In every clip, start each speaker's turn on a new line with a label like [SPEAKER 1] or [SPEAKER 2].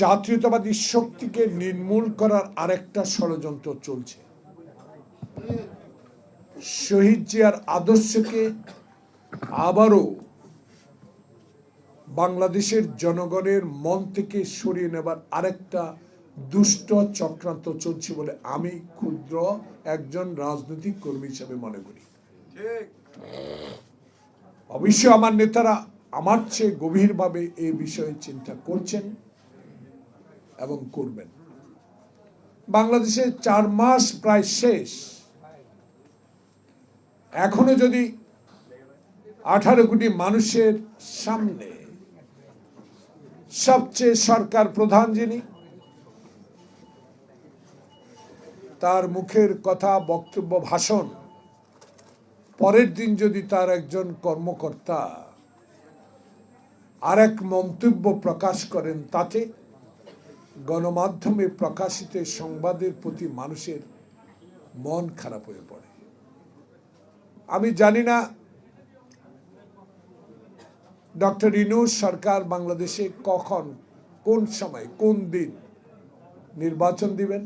[SPEAKER 1] জাতীয়তাবাদী শক্তিকে নির্মূল করার আরেকটা ষড়যন্ত্র চলছে। শহীদ জিয়ার আদর্শকে আবারও বাংলাদেশের জনগণের মন থেকে সরিয়ে নেবার আরেকটা দুষ্ট চক্রান্ত চলছে বলে আমি ক্ষুদ্র একজন রাজনৈতিক কর্মী হিসেবে মনে করি। অবশ্যই আমার নেতারা আমার চেয়ে গভীরভাবে এই বিষয়ে চিন্তা করছেন এবং করবেন। বাংলাদেশে 4 মাস প্রায় শেষ, এখনো যদি 18 কোটি মানুষের সামনে সবচেয়ে সরকার প্রধান যিনি, তার মুখের কথা, বক্তব্য, ভাষণ পরের দিন যদি তার একজন কর্মকর্তা আরেক মন্তব্য প্রকাশ করেন, তাতে গণমাধ্যমে প্রকাশিত সংবাদের প্রতি মানুষের মন খারাপ হয়ে পড়ে। আমি জানি না ডক্টর ইউনূস সরকার বাংলাদেশে কখন, কোন সময়, কোন দিন নির্বাচন দিবেন।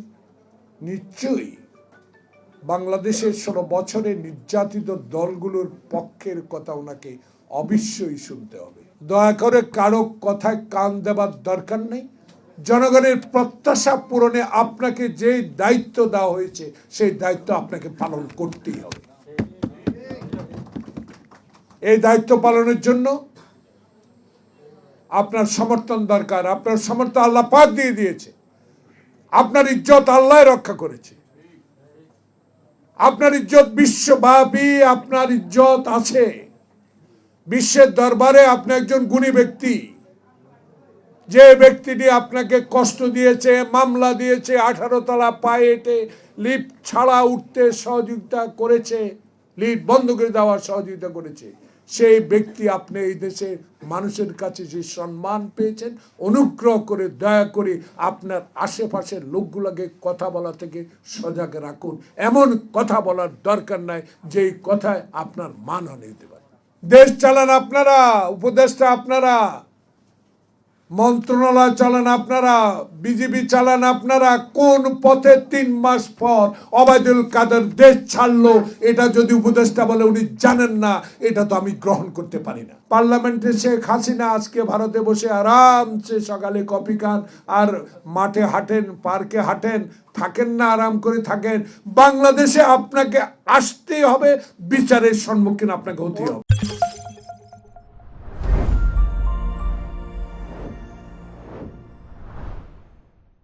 [SPEAKER 1] নিশ্চয়ই বাংলাদেশের 16 বছরে নির্যাতিত দলগুলোর পক্ষের কথা ওনাকে অবশ্যই শুনতে হবে। দয়া করে কারো কথায় কান দেবার দরকার নেই। জনগণের প্রত্যাশা পূরণে আপনাকে যে দায়িত্ব দেওয়া হয়েছে সেই দায়িত্ব আপনাকে পালন করতেই হবে। এই দায়িত্ব পালনের জন্য আপনার সমর্থন দরকার। আপনার সমর্থন আল্লাহ পাক দিয়ে দিয়েছে। আপনার ইজ্জত আল্লাহ রক্ষা করেছে। আপনার ইজ্জত বিশ্বব্যাপী, আপনার ইজ্জত আছে বিশ্বের দরবারে। আপনি একজন গুণী ব্যক্তি। যে ব্যক্তিটি আপনাকে কষ্ট দিয়েছে, মামলা দিয়েছে, 18 তলা পায়ে হেঁটে লিফট ছাড়া উঠতে সহযোগিতা করেছে, লিফট বন্ধ করে দেওয়ার সহযোগিতা করেছে, সেই ব্যক্তি আপনি এই দেশের মানুষের কাছে যে সম্মান পেয়েছেন, অনুগ্রহ করে দয়া করে আপনার আশেপাশের লোকগুলোকে কথা বলা থেকে সজাগ রাখুন। এমন কথা বলার দরকার নাই যেই কথায় আপনার মানহানি হতে পারে। দেশ চালান আপনারা, উপদেষ্টা আপনারা, মন্ত্রণালয় চালান আপনারা, বিজেপি চালান আপনারা। কোন পথে 3 মাস পর ওবায়দুল কাদের দেশ ছাড়লো, এটা যদি উপদেষ্টা বলে উনি জানেন না, এটা তো আমি গ্রহণ করতে পারি না। পার্লামেন্টে শেখ হাসিনা আজকে ভারতে বসে আরামসে সকালে কফি খান আর মাঠে হাঁটেন, পার্কে হাঁটেন, থাকেন না, আরাম করে থাকেন। বাংলাদেশে আপনাকে আসতেই হবে, বিচারের সম্মুখীন আপনাকে হতে হবে।